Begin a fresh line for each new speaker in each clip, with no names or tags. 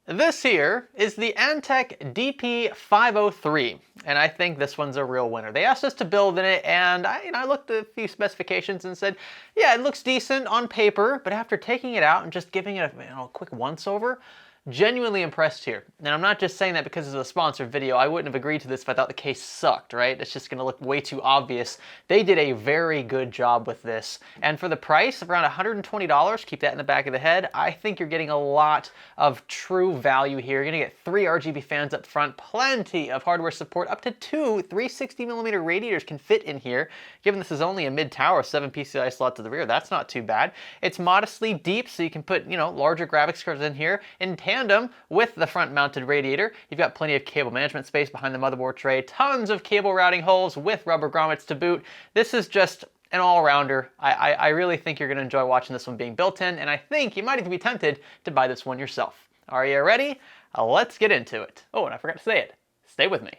This here is the Antec DP503, and I think this one's a real winner. They asked us to build in it, and I looked at a few specifications and said, yeah, it looks decent on paper, but after taking it out and just giving it a quick once-over, genuinely impressed here. And I'm not just saying that because it's a sponsored video. I wouldn't have agreed to this if I thought the case sucked, right? It's just gonna look way too obvious. They did a very good job with this. And for the price, around $120, keep that in the back of the head, I think you're getting a lot of true value here. You're gonna get 3 RGB fans up front, plenty of hardware support, up to 2 360mm radiators can fit in here. Given this is only a mid-tower, 7 PCI slots to the rear, that's not too bad. It's modestly deep, so you can put, larger graphics cards in here. In tandem with the front-mounted radiator, you've got plenty of cable management space behind the motherboard tray, tons of cable routing holes with rubber grommets to boot. This is just an all-rounder. I really think you're going to enjoy watching this one being built in, and I think you might even be tempted to buy this one yourself. Are you ready? Let's get into it. Oh, and I forgot to say it. Stay with me.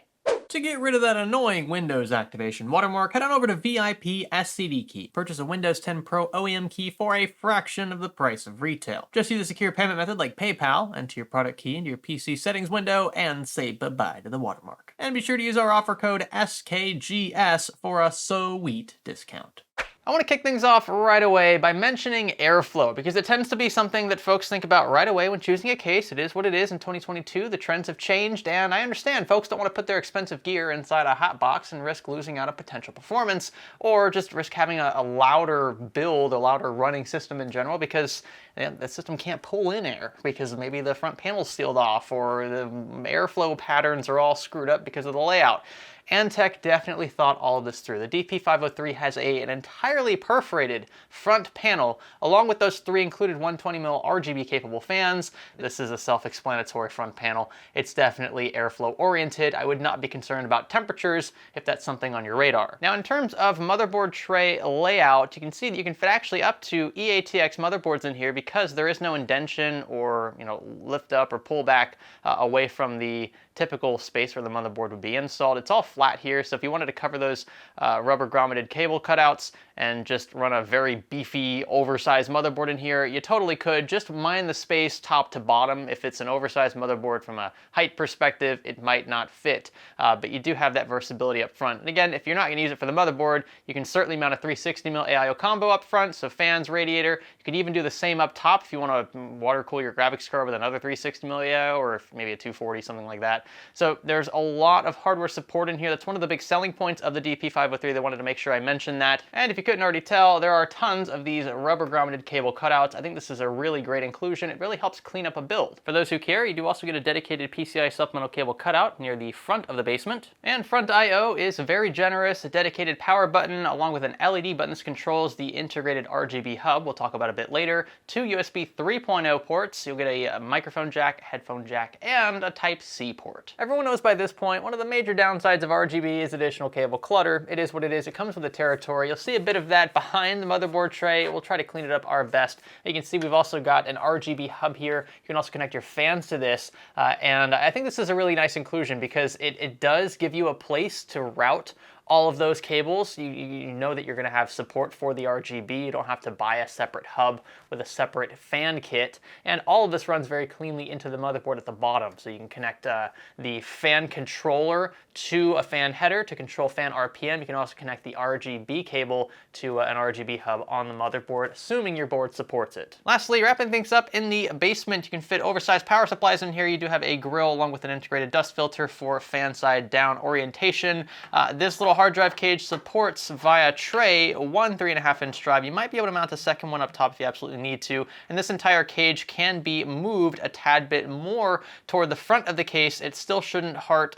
To get rid of that annoying Windows activation watermark, head on over to VIP SCD Key. Purchase a Windows 10 Pro OEM key for a fraction of the price of retail. Just use a secure payment method like PayPal, enter your product key into your PC settings window, and say bye-bye to the watermark. And be sure to use our offer code SKGS for a sweet discount.
I want to kick things off right away by mentioning airflow, because it tends to be something that folks think about right away when choosing a case. It is what it is in 2022. The trends have changed, and I understand folks don't want to put their expensive gear inside a hot box and risk losing out on potential performance, or just risk having a louder build, a louder running system in general, because the system can't pull in air because maybe the front panel's sealed off or the airflow patterns are all screwed up because of the layout. Antec definitely thought all of this through. The DP503 has an entirely perforated front panel, along with those 3 included 120mm RGB capable fans. This is a self-explanatory front panel. It's definitely airflow oriented. I would not be concerned about temperatures if that's something on your radar. Now, in terms of motherboard tray layout, you can see that you can fit actually up to EATX motherboards in here because there is no indention or lift up or pull back away from the typical space where the motherboard would be installed. It's all flat here, so if you wanted to cover those rubber grommeted cable cutouts and just run a very beefy, oversized motherboard in here, you totally could. Just mind the space top to bottom. If it's an oversized motherboard from a height perspective, it might not fit, but you do have that versatility up front. And again, if you're not going to use it for the motherboard, you can certainly mount a 360mm AIO combo up front, so fans, radiator. You could even do the same up top if you want to water cool your graphics card with another 360mm AIO, or maybe a 240, something like that. So there's a lot of hardware support in here. That's one of the big selling points of the DP503. They wanted to make sure I mentioned that. And if you couldn't already tell, there are tons of these rubber grommeted cable cutouts. I think this is a really great inclusion. It really helps clean up a build. For those who care, you do also get a dedicated PCI supplemental cable cutout near the front of the basement. And front I/O is very generous. A dedicated power button along with an LED button that controls the integrated RGB hub. We'll talk about a bit later. 2 USB 3.0 ports. You'll get a microphone jack, headphone jack, and a Type-C port. Everyone knows by this point, one of the major downsides of RGB is additional cable clutter. It is what it is. It comes with the territory. You'll see a bit of that behind the motherboard tray. We'll try to clean it up our best. You can see we've also got an RGB hub here. You can also connect your fans to this. And I think this is a really nice inclusion because it does give you a place to route all of those cables. You know that you're going to have support for the RGB. You don't have to buy a separate hub with a separate fan kit. And all of this runs very cleanly into the motherboard at the bottom. So you can connect the fan controller to a fan header to control fan RPM. You can also connect the RGB cable to an RGB hub on the motherboard, assuming your board supports it. Lastly, wrapping things up in the basement, you can fit oversized power supplies in here. You do have a grill along with an integrated dust filter for fan side down orientation. This little hard drive cage supports via tray 1 3.5-inch drive. You might be able to mount a second one up top if you absolutely need to. And this entire cage can be moved a tad bit more toward the front of the case. It still shouldn't hurt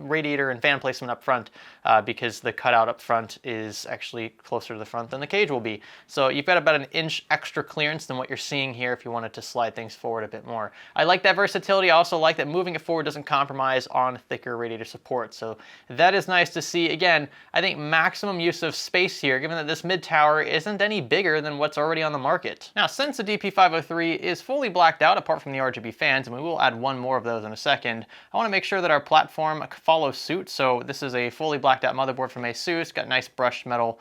radiator and fan placement up front because the cutout up front is actually closer to the front than the cage will be. So you've got about an inch extra clearance than what you're seeing here if you wanted to slide things forward a bit more. I like that versatility. I also like that moving it forward doesn't compromise on thicker radiator support. So that is nice to see. Again, I think maximum use of space here, given that this mid-tower isn't any bigger than what's already on the market. Now, since the DP503 is fully blacked out apart from the RGB fans, and we will add one more of those in a second, I want to make sure that our platform follows suit. So this is a fully blacked out motherboard from ASUS. Got nice brushed metal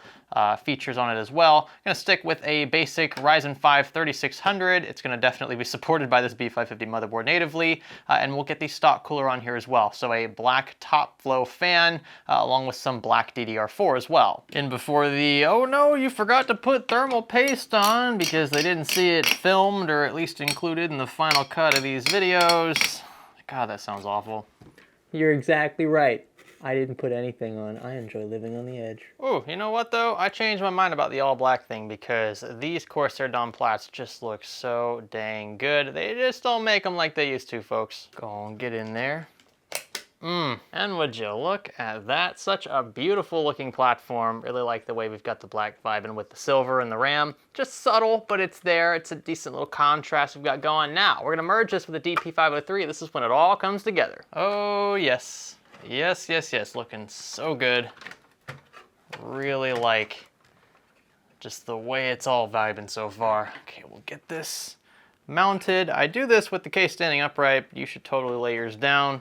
features on it as well. I'm gonna stick with a basic Ryzen 5 3600. It's gonna definitely be supported by this B550 motherboard natively, and we'll get the stock cooler on here as well. So a black top flow fan, along with some black DDR4 as well. And before the, oh no, you forgot to put thermal paste on because they didn't see it filmed or at least included in the final cut of these videos. God, that sounds awful.
You're exactly right. I didn't put anything on. I enjoy living on the edge.
Ooh, you know what though? I changed my mind about the all black thing because these Corsair Dawn Plats just look so dang good. They just don't make them like they used to, folks. Go and get in there. And would you look at that? Such a beautiful looking platform. Really like the way we've got the black vibing with the silver and the RAM. Just subtle, but it's there. It's a decent little contrast we've got going. Now, we're gonna merge this with the DP503. This is when it all comes together. Oh, yes. Yes, yes, yes, looking so good. Really like just the way it's all vibing so far. Okay, we'll get this mounted. I do this with the case standing upright. You should totally lay yours down.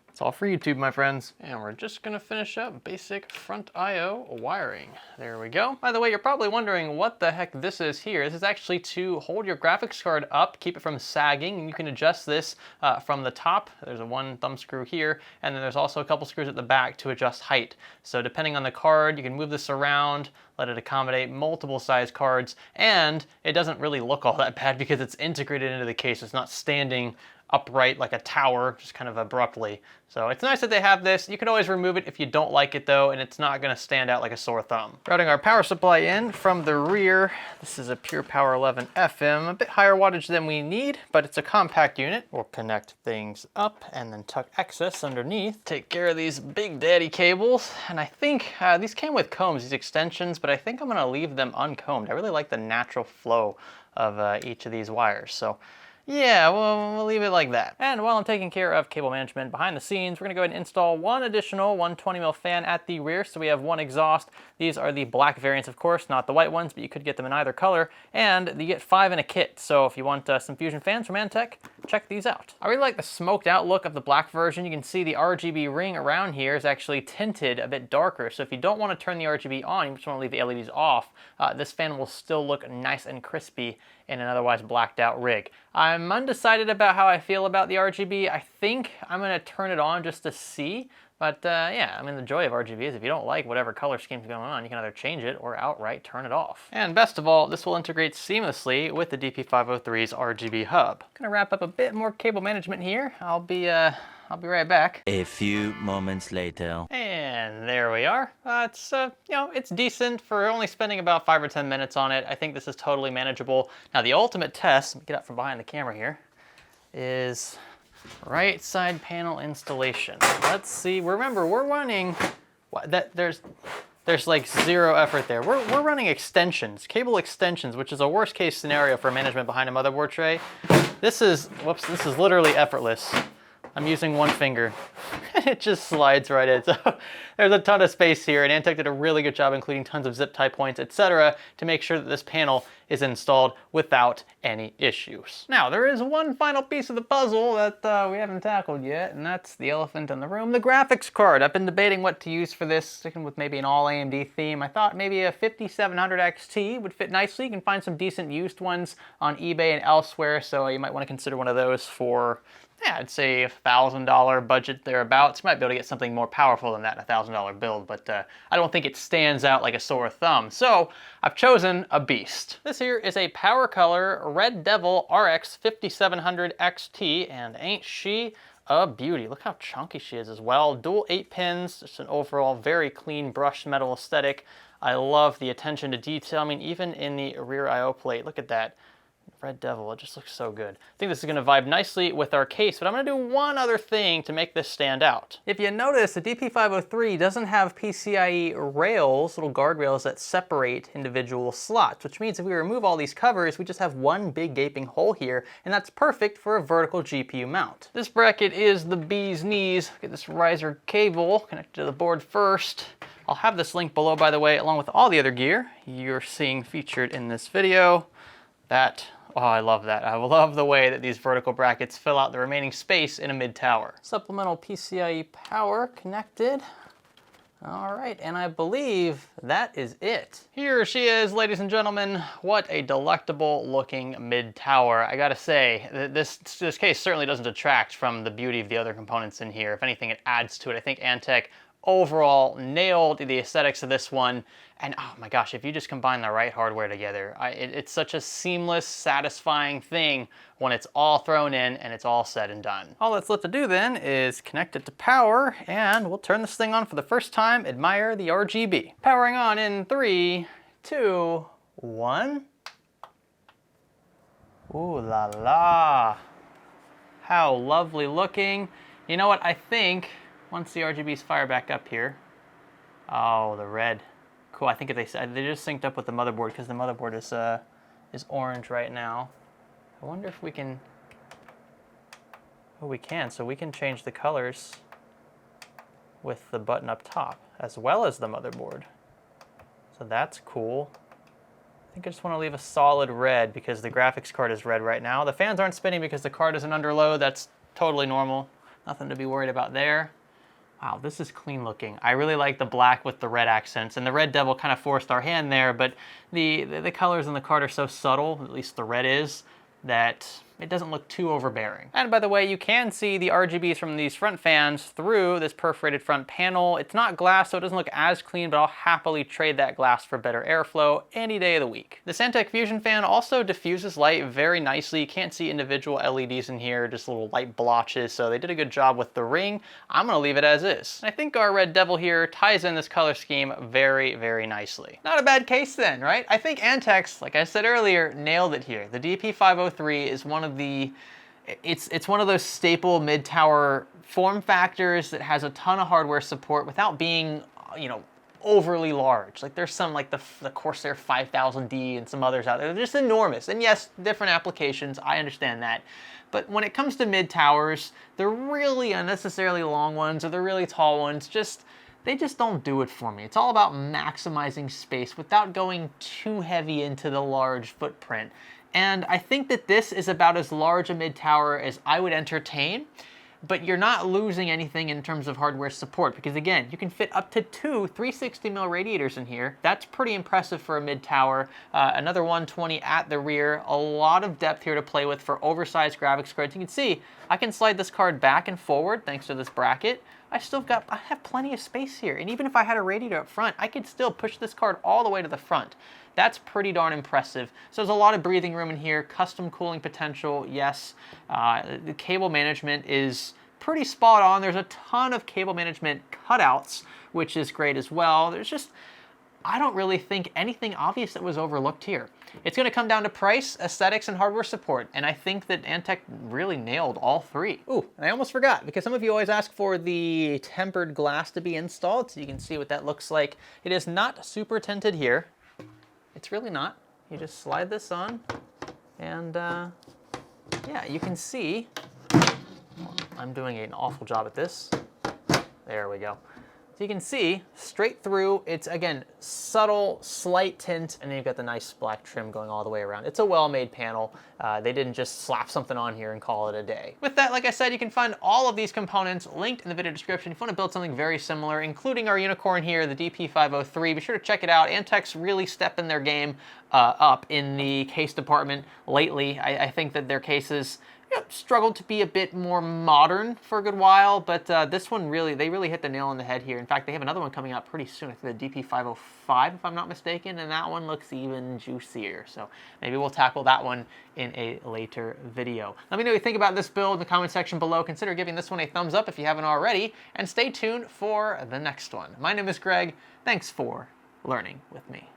It's all for YouTube, my friends. And we're just gonna finish up basic front I/O wiring. There we go. By the way, you're probably wondering what the heck this is here. This is actually to hold your graphics card up, keep it from sagging, and you can adjust this from the top. There's a one thumb screw here, and then there's also a couple screws at the back to adjust height. So depending on the card, you can move this around, let it accommodate multiple size cards, and it doesn't really look all that bad because it's integrated into the case. It's not standing upright like a tower, just kind of abruptly. So it's nice that they have this. You can always remove it if you don't like it though, and it's not gonna stand out like a sore thumb. Routing our power supply in from the rear. This is a Pure Power 11 FM, a bit higher wattage than we need, but it's a compact unit. We'll connect things up and then tuck excess underneath. Take care of these big daddy cables. And I think these came with combs, these extensions, but I think I'm gonna leave them uncombed. I really like the natural flow of each of these wires. So yeah, we'll leave it like that. And while I'm taking care of cable management behind the scenes, we're gonna go ahead and install one additional 120mm fan at the rear. So we have one exhaust. These are the black variants, of course, not the white ones, but you could get them in either color. And you get 5 in a kit. So if you want some Fusion fans from Antec, check these out. I really like the smoked out look of the black version. You can see the RGB ring around here is actually tinted a bit darker. So if you don't want to turn the RGB on, you just want to leave the LEDs off, this fan will still look nice and crispy in an otherwise blacked out rig. I'm undecided about how I feel about the RGB. I think I'm gonna turn it on just to see, but yeah, I mean, the joy of RGB is if you don't like whatever color scheme's going on, you can either change it or outright turn it off. And best of all, this will integrate seamlessly with the DP503's RGB hub. Gonna wrap up a bit more cable management here. I'll be right back.
A few moments later.
And there we are. It's you know, it's decent for only spending about 5 or 10 minutes on it. I think this is totally manageable. Now the ultimate test, let me get up from behind the camera here, is right side panel installation. Let's see. Remember, we're running there's like zero effort there. We're running extensions, cable extensions, which is a worst case scenario for management behind a motherboard tray. This is literally effortless. I'm using one finger and it just slides right in. So there's a ton of space here, and Antec did a really good job including tons of zip tie points, etc., to make sure that this panel is installed without any issues. Now, there is one final piece of the puzzle that we haven't tackled yet, and that's the elephant in the room, the graphics card. I've been debating what to use for this, sticking with maybe an all AMD theme. I thought maybe a 5700 XT would fit nicely. You can find some decent used ones on eBay and elsewhere, so you might want to consider one of those for, yeah, I'd say $1,000 budget thereabouts. You might be able to get something more powerful than that in a $1,000 build, but I don't think it stands out like a sore thumb. So I've chosen a beast. This here is a Power Color Red Devil RX 5700 XT, and ain't she a beauty. Look how chunky she is as well. Dual 8 pins, just an overall very clean brushed metal aesthetic. I love the attention to detail. I mean, even in the rear I/O plate, look at that. Red Devil, it just looks so good. I think this is gonna vibe nicely with our case, but I'm gonna do one other thing to make this stand out. If you notice, the DP503 doesn't have PCIe rails, little guardrails that separate individual slots, which means if we remove all these covers, we just have one big gaping hole here, and that's perfect for a vertical GPU mount. This bracket is the bee's knees. Get this riser cable connected to the board first. I'll have this link below, by the way, along with all the other gear you're seeing featured in this video. Oh, I love that. I love the way that these vertical brackets fill out the remaining space in a mid-tower. Supplemental PCIe power connected. All right, and I believe that is it. Here she is, ladies and gentlemen. What a delectable looking mid-tower. I gotta say, this case certainly doesn't detract from the beauty of the other components in here. If anything, it adds to it. I think Antec overall nailed the aesthetics of this one. And oh my gosh, if you just combine the right hardware together, it's such a seamless, satisfying thing when it's all thrown in and it's all said and done. All that's left to do then is connect it to power, and we'll turn this thing on for the first time, admire the RGB. Powering on in 3, 2, 1. Ooh la la. How lovely looking. You know what, I think once the RGBs fire back up here, oh, the red. Cool, I think they just synced up with the motherboard because the motherboard is orange right now. I wonder if we can, oh, we can, so we can change the colors with the button up top as well as the motherboard. So that's cool. I think I just want to leave a solid red because the graphics card is red right now. The fans aren't spinning because the card isn't under load. That's totally normal. Nothing to be worried about there. Wow, this is clean looking. I really like the black with the red accents, and the red devil kind of forced our hand there, but the colors in the card are so subtle, at least the red is, that it doesn't look too overbearing. And by the way, you can see the RGBs from these front fans through this perforated front panel. It's not glass, so it doesn't look as clean, but I'll happily trade that glass for better airflow any day of the week. The Antec Fusion fan also diffuses light very nicely. You can't see individual LEDs in here, just little light blotches, so they did a good job with the ring. I'm gonna leave it as is. And I think our red devil here ties in this color scheme very, very nicely. Not a bad case then, right? I think Antec's, like I said earlier, nailed it here. The DP503 is one of the, it's one of those staple mid-tower form factors that has a ton of hardware support without being, you know, overly large. Like there's some like the Corsair 5000D and some others out there. They're just enormous. And yes, different applications, I understand that. But when it comes to mid-towers, the really unnecessarily long ones or the really tall ones, they just don't do it for me. It's all about maximizing space without going too heavy into the large footprint. And I think that this is about as large a mid-tower as I would entertain, but you're not losing anything in terms of hardware support because again, you can fit up to 2 360mm radiators in here. That's pretty impressive for a mid-tower. Another 120 at the rear. A lot of depth here to play with for oversized graphics cards. You can see I can slide this card back and forward thanks to this bracket. I have plenty of space here. And even if I had a radiator up front, I could still push this card all the way to the front. That's pretty darn impressive. So there's a lot of breathing room in here, custom cooling potential, yes. The cable management is pretty spot on. There's a ton of cable management cutouts, which is great as well. There's just, I don't really think anything obvious that was overlooked here. It's gonna come down to price, aesthetics, and hardware support, and I think that Antec really nailed all three. Ooh, and I almost forgot, because some of you always ask for the tempered glass to be installed, so you can see what that looks like. It is not super tinted here. It's really not. You just slide this on, and yeah, you can see, I'm doing an awful job at this. There we go. So you can see straight through, it's again, subtle, slight tint, and then you've got the nice black trim going all the way around. It's a well-made panel. They didn't just slap something on here and call it a day. With that, like I said, you can find all of these components linked in the video description. If you want to build something very similar, including our unicorn here, the DP503, be sure to check it out. Antec's really stepping their game up in the case department lately. I think that their cases struggled to be a bit more modern for a good while, but this one they really hit the nail on the head here. In fact, they have another one coming out pretty soon, I think the DP505, if I'm not mistaken, and that one looks even juicier. So maybe we'll tackle that one in a later video. Let me know what you think about this build in the comment section below. Consider giving this one a thumbs up if you haven't already, and stay tuned for the next one. My name is Greg. Thanks for learning with me.